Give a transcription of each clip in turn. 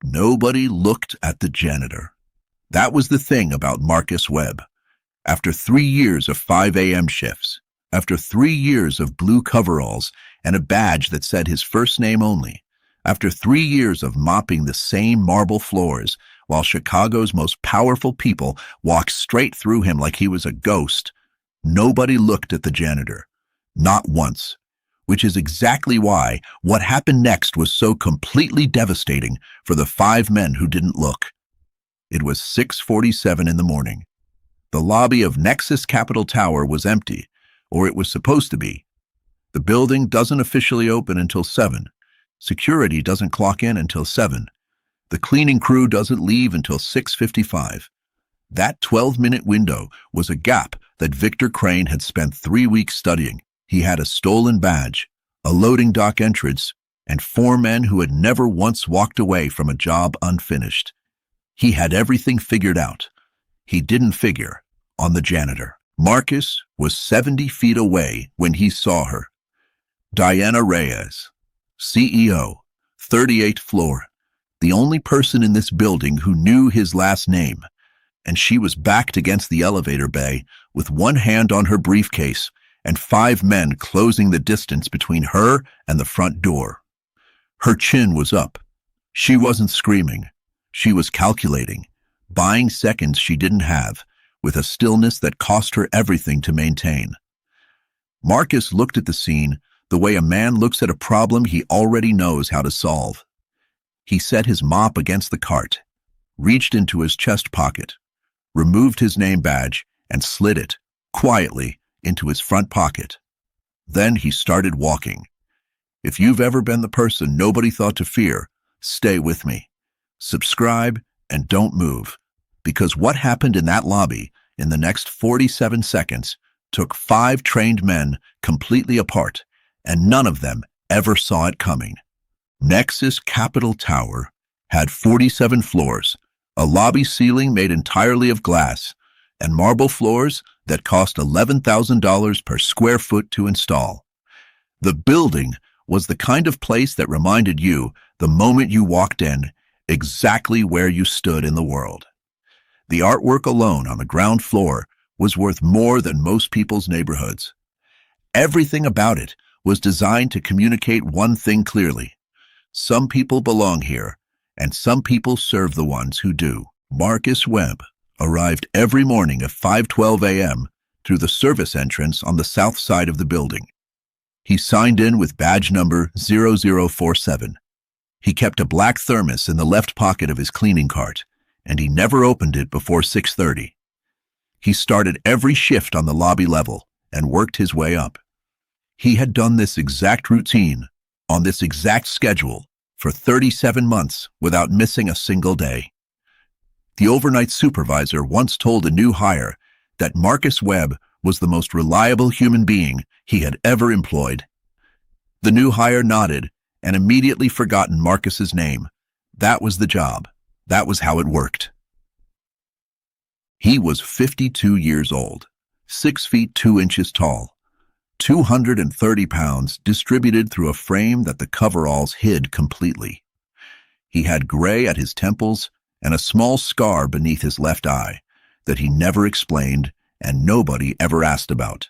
Nobody looked at the janitor. That was the thing about Marcus Webb. After 3 years of 5 a.m. shifts, after 3 years of blue coveralls and a badge that said his first name only, after 3 years of mopping the same marble floors while Chicago's most powerful people walked straight through him like he was a ghost, nobody looked at the janitor. Not once. Which is exactly why what happened next was so completely devastating for the 5 men who didn't look. It was 6:47 in the morning. The lobby of Nexus Capitol Tower was empty, or it was supposed to be. The building doesn't officially open until 7. Security doesn't clock in until 7. The cleaning crew doesn't leave until 6:55. That 12-minute window was a gap that Victor Crane had spent 3 weeks studying. He had a stolen badge, a loading dock entrance, and 4 men who had never once walked away from a job unfinished. He had everything figured out. He didn't figure on the janitor. Marcus was 70 feet away when he saw her. Diana Reyes, CEO, 38th floor, the only person in this building who knew his last name, and she was backed against the elevator bay with one hand on her briefcase and 5 men closing the distance between her and the front door. Her chin was up. She wasn't screaming. She was calculating, buying seconds she didn't have, with a stillness that cost her everything to maintain. Marcus looked at the scene the way a man looks at a problem he already knows how to solve. He set his mop against the cart, reached into his chest pocket, removed his name badge, and slid it, quietly, into his front pocket. Then he started walking. If you've ever been the person nobody thought to fear, stay with me. Subscribe and don't move, because what happened in that lobby in the next 47 seconds took 5 trained men completely apart, and none of them ever saw it coming. Nexus Capitol Tower had 47 floors, a lobby ceiling made entirely of glass, and marble floors that cost $11,000 per square foot to install. The building was the kind of place that reminded you, the moment you walked in, exactly where you stood in the world. The artwork alone on the ground floor was worth more than most people's neighborhoods. Everything about it was designed to communicate one thing clearly. Some people belong here, and some people serve the ones who do. Marcus Webb arrived every morning at 5:12 a.m. through the service entrance on the south side of the building. He signed in with badge number 0047. He kept a black thermos in the left pocket of his cleaning cart, and he never opened it before 6:30. He started every shift on the lobby level and worked his way up. He had done this exact routine, on this exact schedule, for 37 months without missing a single day. The overnight supervisor once told a new hire that Marcus Webb was the most reliable human being he had ever employed. The new hire nodded and immediately forgotten Marcus's name. That was the job. That was how it worked. He was 52 years old, 6 feet 2 inches tall, 230 pounds distributed through a frame that the coveralls hid completely. He had gray at his temples and a small scar beneath his left eye that he never explained and nobody ever asked about.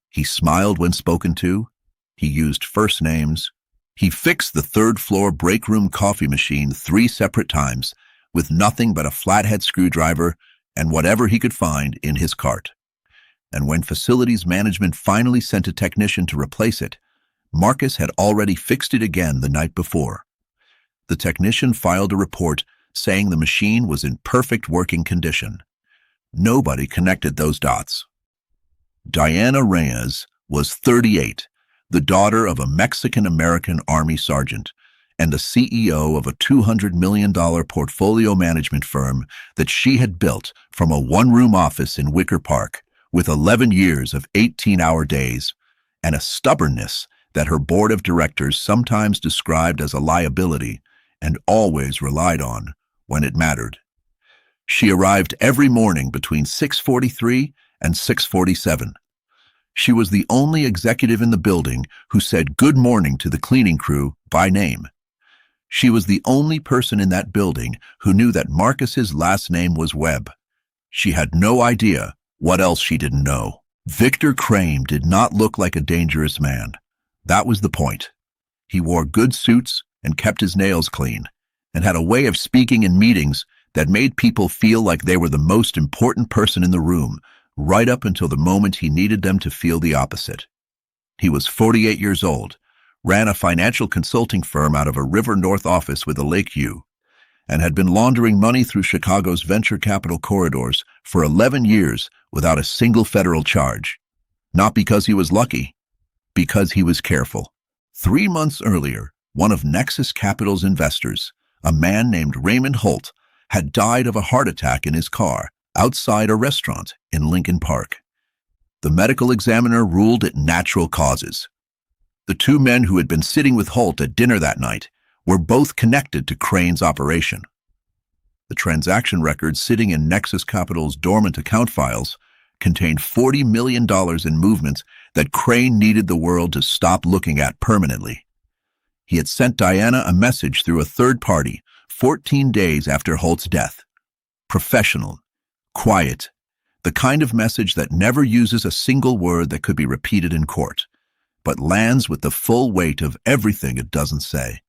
He smiled when spoken to. He used first names. He fixed the 3rd-floor break room coffee machine 3 separate times with nothing but a flathead screwdriver and whatever he could find in his cart. And when facilities management finally sent a technician to replace it, Marcus had already fixed it again the night before. The technician filed a report saying the machine was in perfect working condition. Nobody connected those dots. Diana Reyes was 38, the daughter of a Mexican-American Army sergeant, and the CEO of a $200 million portfolio management firm that she had built from a one-room office in Wicker Park, with 11 years of 18-hour days, and a stubbornness that her board of directors sometimes described as a liability and always relied on when it mattered. She arrived every morning between 6:43 and 6:47. She was the only executive in the building who said good morning to the cleaning crew by name. She was the only person in that building who knew that Marcus's last name was Webb. She had no idea what else she didn't know. Victor Crane did not look like a dangerous man. That was the point. He wore good suits and kept his nails clean, and had a way of speaking in meetings that made people feel like they were the most important person in the room, right up until the moment he needed them to feel the opposite. He was 48 years old, ran a financial consulting firm out of a River North office with a lake view, and had been laundering money through Chicago's venture capital corridors for 11 years without a single federal charge. Not because he was lucky, because he was careful. 3 months earlier, one of Nexus Capital's investors, a man named Raymond Holt, had died of a heart attack in his car outside a restaurant in Lincoln Park. The medical examiner ruled it natural causes. The two men who had been sitting with Holt at dinner that night were both connected to Crane's operation. The transaction records sitting in Nexus Capital's dormant account files contained $40 million in movements that Crane needed the world to stop looking at permanently. He had sent Diana a message through a third party 14 days after Holt's death. Professional, quiet, the kind of message that never uses a single word that could be repeated in court, but lands with the full weight of everything it doesn't say.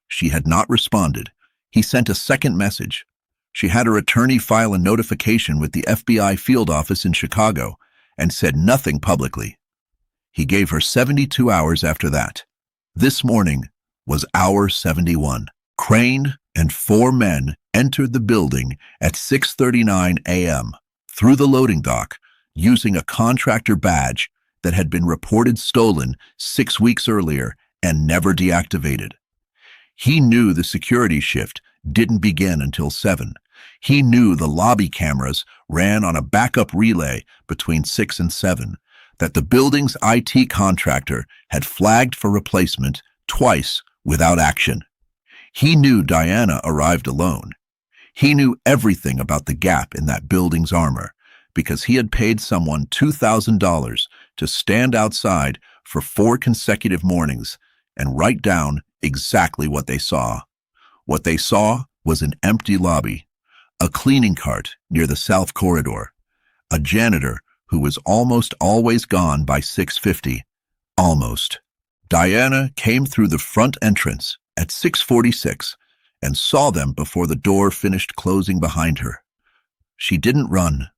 She had not responded. He sent a second message. She had her attorney file a notification with the FBI field office in Chicago and said nothing publicly. He gave her 72 hours after that. This morning was hour 71. Crane and 4 men entered the building at 6:39 a.m. through the loading dock using a contractor badge that had been reported stolen 6 weeks earlier and never deactivated. He knew the security shift didn't begin until 7. He knew the lobby cameras ran on a backup relay between 6 and 7, that the building's IT contractor had flagged for replacement twice without action. He knew Diana arrived alone. He knew everything about the gap in that building's armor because he had paid someone $2,000 to stand outside for 4 consecutive mornings and write down exactly what they saw. What they saw was an empty lobby, a cleaning cart near the south corridor, a janitor who was almost always gone by 6:50. Almost. Diana came through the front entrance at 6:46 and saw them before the door finished closing behind her. She didn't run.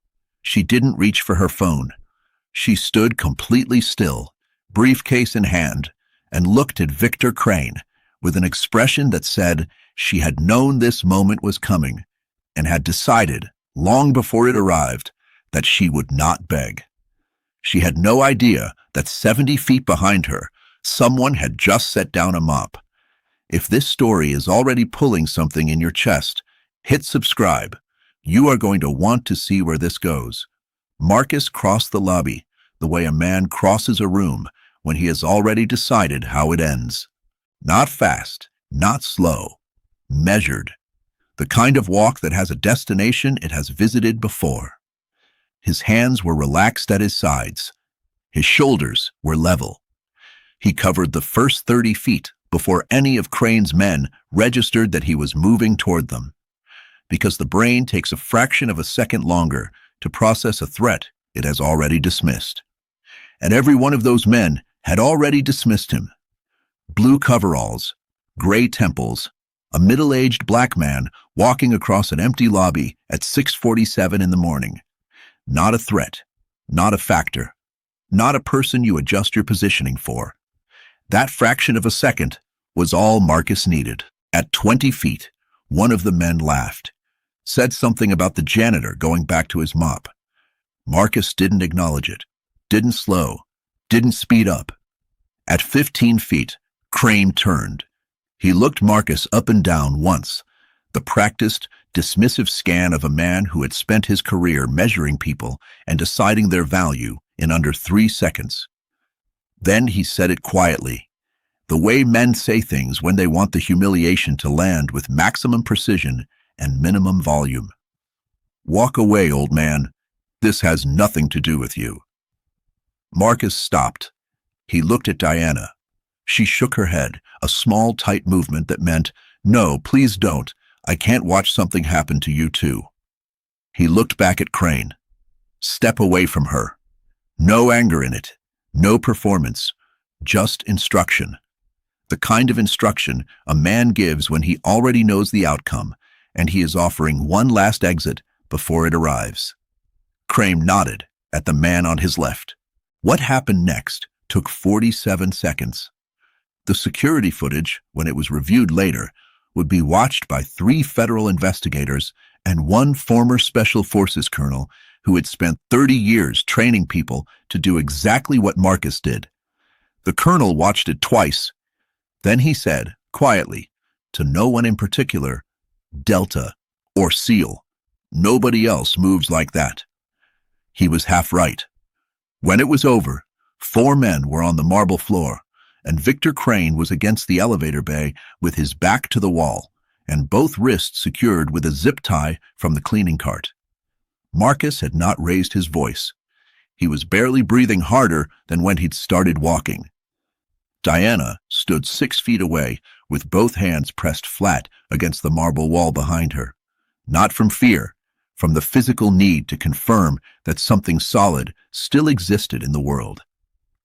She didn't reach for her phone. She stood completely still, briefcase in hand, and looked at Victor Crane with an expression that said she had known this moment was coming and had decided, long before it arrived, that she would not beg. She had no idea that 70 feet behind her, someone had just set down a mop. If this story is already pulling something in your chest, hit subscribe. You are going to want to see where this goes. Marcus crossed the lobby the way a man crosses a room when he has already decided how it ends. Not fast, not slow, measured. The kind of walk that has a destination it has visited before. His hands were relaxed at his sides. His shoulders were level. He covered the first 30 feet before any of Crane's men registered that he was moving toward them. Because the brain takes a fraction of a second longer to process a threat it has already dismissed. And every one of those men had already dismissed him. Blue coveralls, gray temples, a middle-aged black man walking across an empty lobby at 6:47 in the morning. Not a threat, not a factor, not a person you adjust your positioning for. That fraction of a second was all Marcus needed. At 20 feet, one of the men laughed, said something about the janitor going back to his mop. Marcus didn't acknowledge it, didn't slow, didn't speed up. At 15 feet, Crane turned. He looked Marcus up and down once, the practiced, dismissive scan of a man who had spent his career measuring people and deciding their value in under 3 seconds. Then he said it quietly, the way men say things when they want the humiliation to land with maximum precision and minimum volume. Walk away, old man. This has nothing to do with you. Marcus stopped. He looked at Diana. She shook her head, a small, tight movement that meant No, please don't. I can't watch something happen to you too. He looked back at Crane. Step away from her. No anger in it. No performance. Just instruction. The kind of instruction a man gives when he already knows the outcome, and he is offering one last exit before it arrives. Crane nodded at the man on his left. What happened next took 47 seconds. The security footage, when it was reviewed later, would be watched by 3 federal investigators and 1 former Special Forces colonel who had spent 30 years training people to do exactly what Marcus did. The colonel watched it twice. Then he said, quietly, to no one in particular, Delta or SEAL. Nobody else moves like that. He was half right. When it was over, 4 men were on the marble floor, and Victor Crane was against the elevator bay with his back to the wall, and both wrists secured with a zip tie from the cleaning cart. Marcus had not raised his voice. He was barely breathing harder than when he'd started walking. Diana stood 6 feet away with both hands pressed flat against the marble wall behind her. Not from fear, from the physical need to confirm that something solid still existed in the world.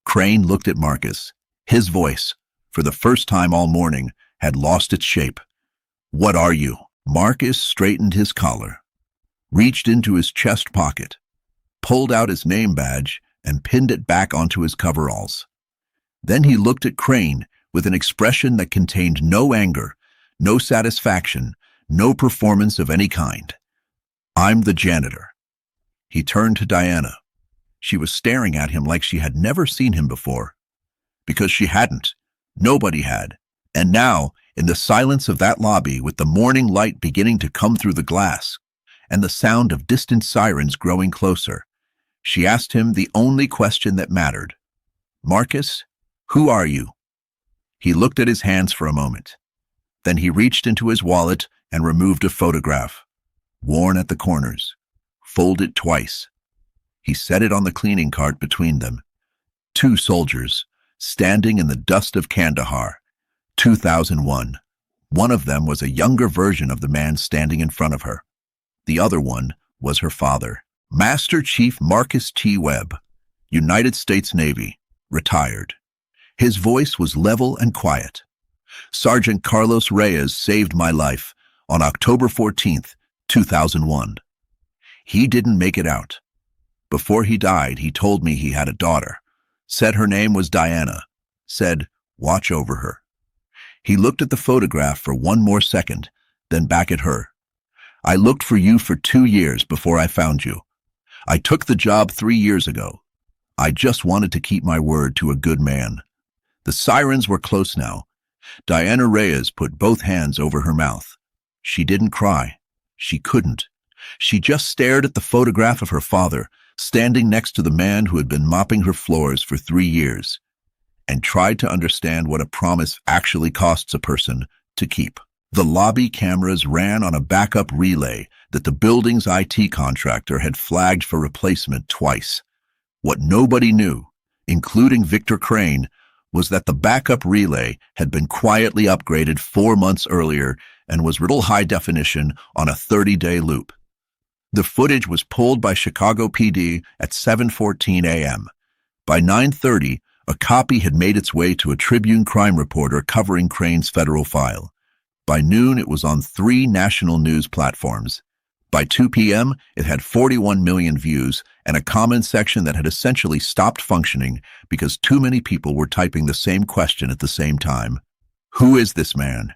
Crane looked at Marcus. His voice, for the first time all morning, had lost its shape. What are you? Marcus straightened his collar, reached into his chest pocket, pulled out his name badge, and pinned it back onto his coveralls. Then he looked at Crane with an expression that contained no anger, no satisfaction, no performance of any kind. I'm the janitor. He turned to Diana. She was staring at him like she had never seen him before. Because she hadn't. Nobody had. And now, in the silence of that lobby, with the morning light beginning to come through the glass, and the sound of distant sirens growing closer, she asked him the only question that mattered. Marcus, who are you? He looked at his hands for a moment. Then he reached into his wallet and removed a photograph, worn at the corners, folded twice. He set it on the cleaning cart between them. 2 soldiers, standing in the dust of Kandahar, 2001. One of them was a younger version of the man standing in front of her. The other one was her father, Master Chief Marcus T. Webb, United States Navy, retired. His voice was level and quiet. Sergeant Carlos Reyes saved my life on October 14th, 2001. He didn't make it out. Before he died, he told me he had a daughter, said her name was Diana, said, watch over her. He looked at the photograph for 1 more second, then back at her. I looked for you for 2 years before I found you. I took the job 3 years ago. I just wanted to keep my word to a good man. The sirens were close now. Diana Reyes put both hands over her mouth. She didn't cry. She couldn't. She just stared at the photograph of her father, standing next to the man who had been mopping her floors for 3 years, and tried to understand what a promise actually costs a person to keep. The lobby cameras ran on a backup relay that the building's IT contractor had flagged for replacement twice. What nobody knew, including Victor Crane, was that the backup relay had been quietly upgraded 4 months earlier and was real high definition on a 30-day loop. The footage was pulled by Chicago PD at 7:14 a.m. By 9:30, a copy had made its way to a Tribune crime reporter covering Crane's federal file. By noon, it was on 3 national news platforms. By 2 p.m., it had 41 million views and a comment section that had essentially stopped functioning because too many people were typing the same question at the same time. Who is this man?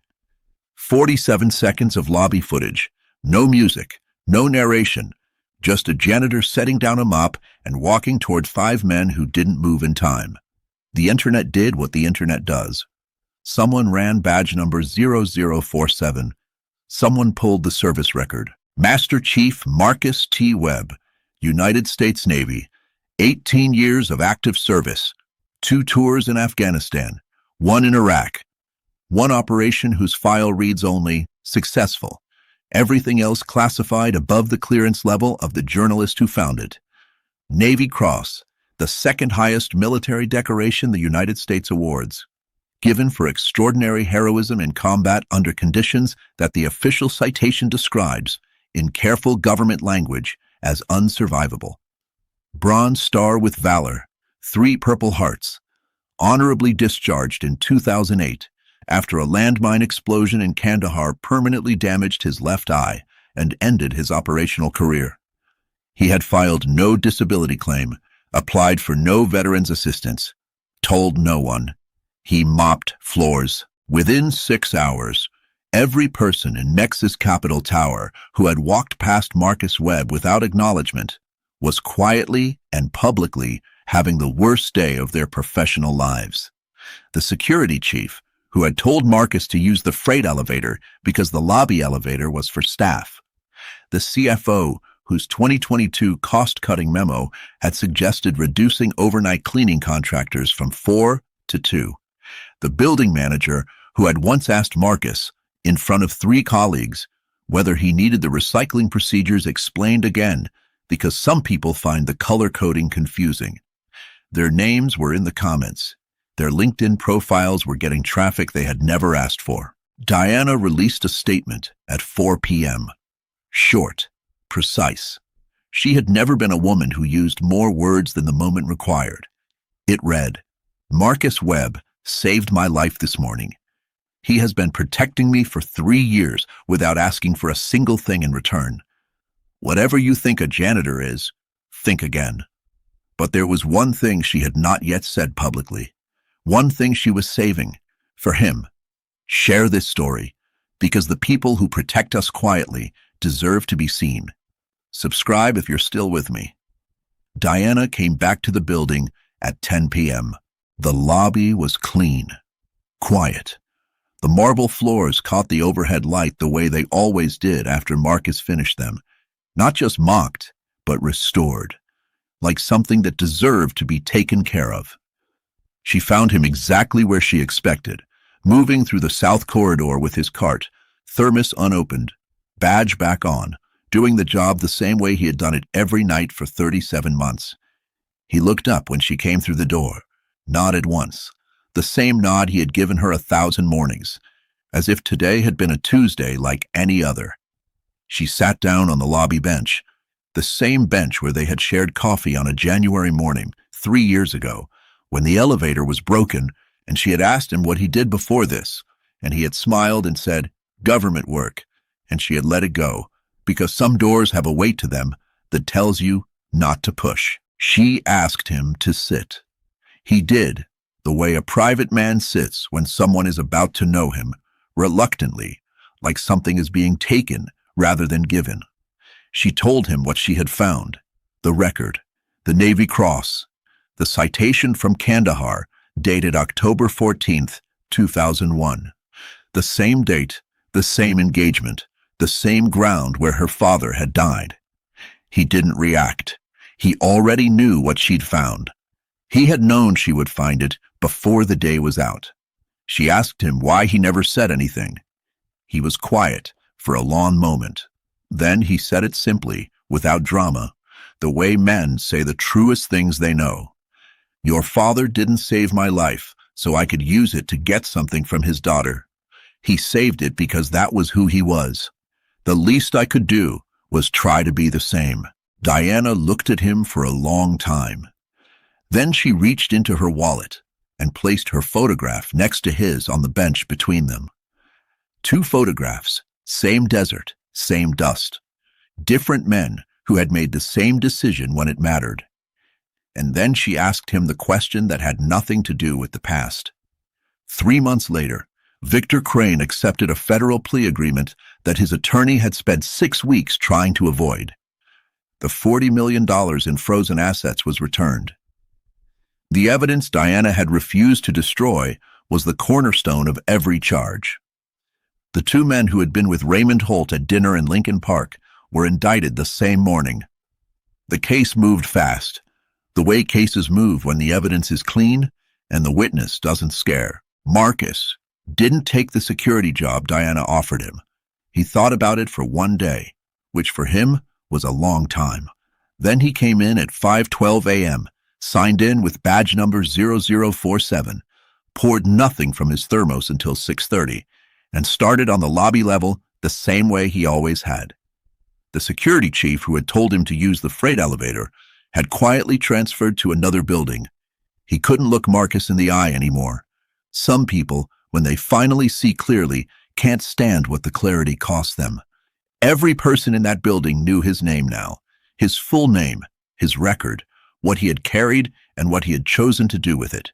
47 seconds of lobby footage, no music, no narration, just a janitor setting down a mop and walking toward 5 men who didn't move in time. The internet did what the internet does. Someone ran badge number 0047. Someone pulled the service record. Master Chief Marcus T. Webb, United States Navy, 18 years of active service, 2 tours in Afghanistan, 1 in Iraq, 1 operation whose file reads only successful, everything else classified above the clearance level of the journalist who found it. Navy Cross, the 2nd highest military decoration the United States awards. given for extraordinary heroism in combat under conditions that the official citation describes, in careful government language, as unsurvivable. Bronze Star with Valor, 3 Purple Hearts, honorably discharged in 2008 after a landmine explosion in Kandahar permanently damaged his left eye and ended his operational career. He had filed no disability claim, applied for no veterans assistance, told no one. He mopped floors. Within 6 hours, every person in Mex's Capitol Tower who had walked past Marcus Webb without acknowledgement was quietly and publicly having the worst day of their professional lives. The security chief, who had told Marcus to use the freight elevator because the lobby elevator was for staff. The CFO, whose 2022 cost-cutting memo had suggested reducing overnight cleaning contractors from 4 to 2. The building manager, who had once asked Marcus, in front of 3 colleagues, whether he needed the recycling procedures explained again, because some people find the color coding confusing. Their names were in the comments. Their LinkedIn profiles were getting traffic they had never asked for. Diana released a statement at 4 p.m. Short, precise. She had never been a woman who used more words than the moment required. It read, "Marcus Webb saved my life this morning. He has been protecting me for 3 years without asking for a single thing in return. Whatever you think a janitor is, think again." But there was one thing she had not yet said publicly. One thing she was saving, for him. Share this story, because the people who protect us quietly deserve to be seen. Subscribe if you're still with me. Diana came back to the building at 10 p.m. The lobby was clean, quiet. The marble floors caught the overhead light the way they always did after Marcus finished them. Not just mocked, but restored, like something that deserved to be taken care of. She found him exactly where she expected, moving through the south corridor with his cart, thermos unopened, badge back on, doing the job the same way he had done it every night for 37 months. He looked up when she came through the door, nodded once, the same nod he had given her 1,000 mornings, as if today had been a Tuesday like any other. She sat down on the lobby bench, the same bench where they had shared coffee on a January morning 3 years ago, when the elevator was broken and she had asked him what he did before this, and he had smiled and said, "Government work," and she had let it go, because some doors have a weight to them that tells you not to push. She asked him to sit. He did, the way a private man sits when someone is about to know him, reluctantly, like something is being taken rather than given. She told him what she had found, the record, the Navy Cross, the citation from Kandahar, dated October 14th, 2001. The same date, the same engagement, the same ground where her father had died. He didn't react. He already knew what she'd found. He had known she would find it before the day was out. She asked him why he never said anything. He was quiet for a long moment. Then he said it simply, without drama, the way men say the truest things they know. "Your father didn't save my life so I could use it to get something from his daughter. He saved it because that was who he was. The least I could do was try to be the same." Diana looked at him for a long time. Then she reached into her wallet and placed her photograph next to his on the bench between them. 2 photographs, same desert, same dust. Different men who had made the same decision when it mattered. And then she asked him the question that had nothing to do with the past. 3 months later, Victor Crane accepted a federal plea agreement that his attorney had spent 6 weeks trying to avoid. The $40 million in frozen assets was returned. The evidence Diana had refused to destroy was the cornerstone of every charge. The 2 men who had been with Raymond Holt at dinner in Lincoln Park were indicted the same morning. The case moved fast, the way cases move when the evidence is clean and the witness doesn't scare. Marcus didn't take the security job Diana offered him. He thought about it for 1 day, which for him was a long time. Then he came in at 5:12 a.m., signed in with badge number 0047, poured nothing from his thermos until 6:30, and started on the lobby level the same way he always had. The security chief who had told him to use the freight elevator had quietly transferred to another building. He couldn't look Marcus in the eye anymore. Some people, when they finally see clearly, can't stand what the clarity costs them. Every person in that building knew his name now, his full name, his record, what he had carried, and what he had chosen to do with it.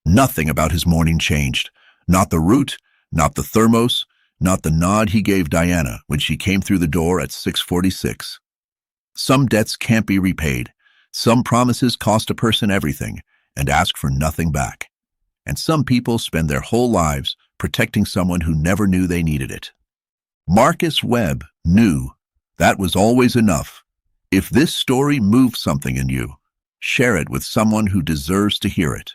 Nothing about his morning changed. Not the route, not the thermos, not the nod he gave Diana when she came through the door at 6:46. Some debts can't be repaid. Some promises cost a person everything and ask for nothing back. And some people spend their whole lives protecting someone who never knew they needed it. Marcus Webb knew that was always enough. If this story moved something in you, share it with someone who deserves to hear it.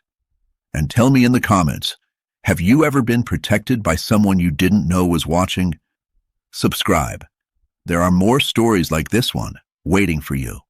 And tell me in the comments, have you ever been protected by someone you didn't know was watching? Subscribe. There are more stories like this one waiting for you.